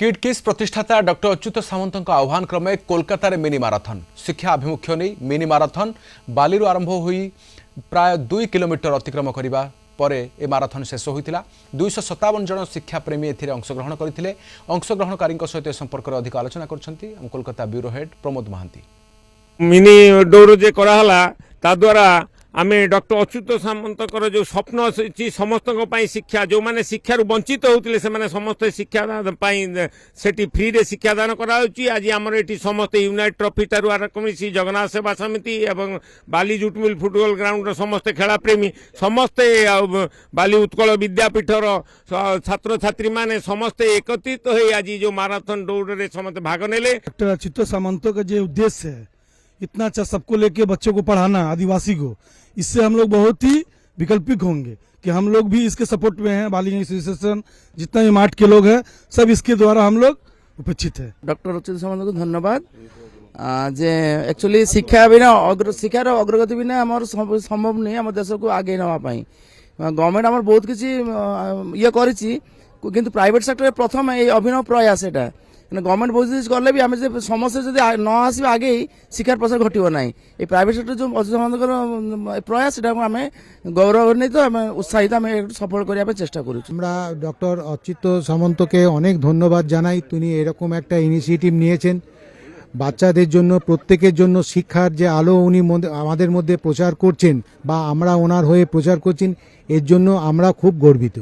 Kid किस प्रतिष्ठाता doctor Achyut सामंत आह्वान क्रमे कोलकाता मिनी माराथन शिक्षा आभिमुख्य नहीं मिनी माराथन बाली आरंभ हुई प्राय 2 किलोमीटर अतिक्रम करने पर ए माराथन शेष होता 257 जन शिक्षाप्रेमी अंशग्रहण करते अंशग्रहणकारी सहित संपर्क में अधिक आलोचना कर Kolkata bureau head Pramod Mahanti. Mini दौड़ जे कराला ता द्वारा आमे डॉक्टर अच्युत सामंत जो स्वप्न अच्छी समस्त शिक्षा जो माने शिक्षार वंचित होते से समस्त शिक्षा से फ्री रे शिक्षादान कराई। आज आमर ये समस्त यूनाइट ट्रॉफी ठार आरम्भ जगन्नाथ सेवा समिति एवं बाली जुटमिल फुटबॉल ग्राउंड समस्त खेला प्रेमी समस्ते बाली उत्कल विद्यापीठर छात्र छात्री माने समस्ते एकत्रित हो आज जो माराथन दौड़ रे समस्त भाग नेले। डॉक्टर अच्युत सामंत का जो उद्देश्य है इतना अच्छा सबको लेके बच्चों को पढ़ाना आदिवासी को, इससे हम लोग बहुत ही वैकल्पिक होंगे कि हम लोग भी इसके सपोर्ट में हैं। बाली एसोसिएशन जितना भी मार्ट के लोग हैं सब इसके द्वारा हम लोग उपेक्षित है। डॉक्टर अच्युत सामंत को धन्यवाद जे एक्चुअली शिक्षा बिना शिक्षार अग्रगति बिना आम संभव नहीं आम देश को आगे नापी गवर्नमेंट आम बहुत किसी ये कर प्राइवेट सेक्टर प्रथम ये अभिनव प्रयास एटा गवर्नमेंट बहुत चीज कले भी आम समस्या जब न आसवे आगे ही शिक्षार प्रसार घटो ना ये प्राइवेट सेक्टर जो अच्युत प्रयास आम गौरवान्वित आम उत्साहित आम सफल करने चेष्टा कर। डॉक्टर अच्युत सामंत के अनेक धन्यवाद जानाई তিনি এরকম একটা ইনিশিয়েটিভ নিয়েছেন বাচ্চাদের জন্য প্রত্যেকের জন্য শিক্ষার যে আলো উনি আমাদের মধ্যে প্রচার করছেন বা আমরা ওনার হয়ে প্রচার করছেন এর জন্য আমরা খুব গর্বিত।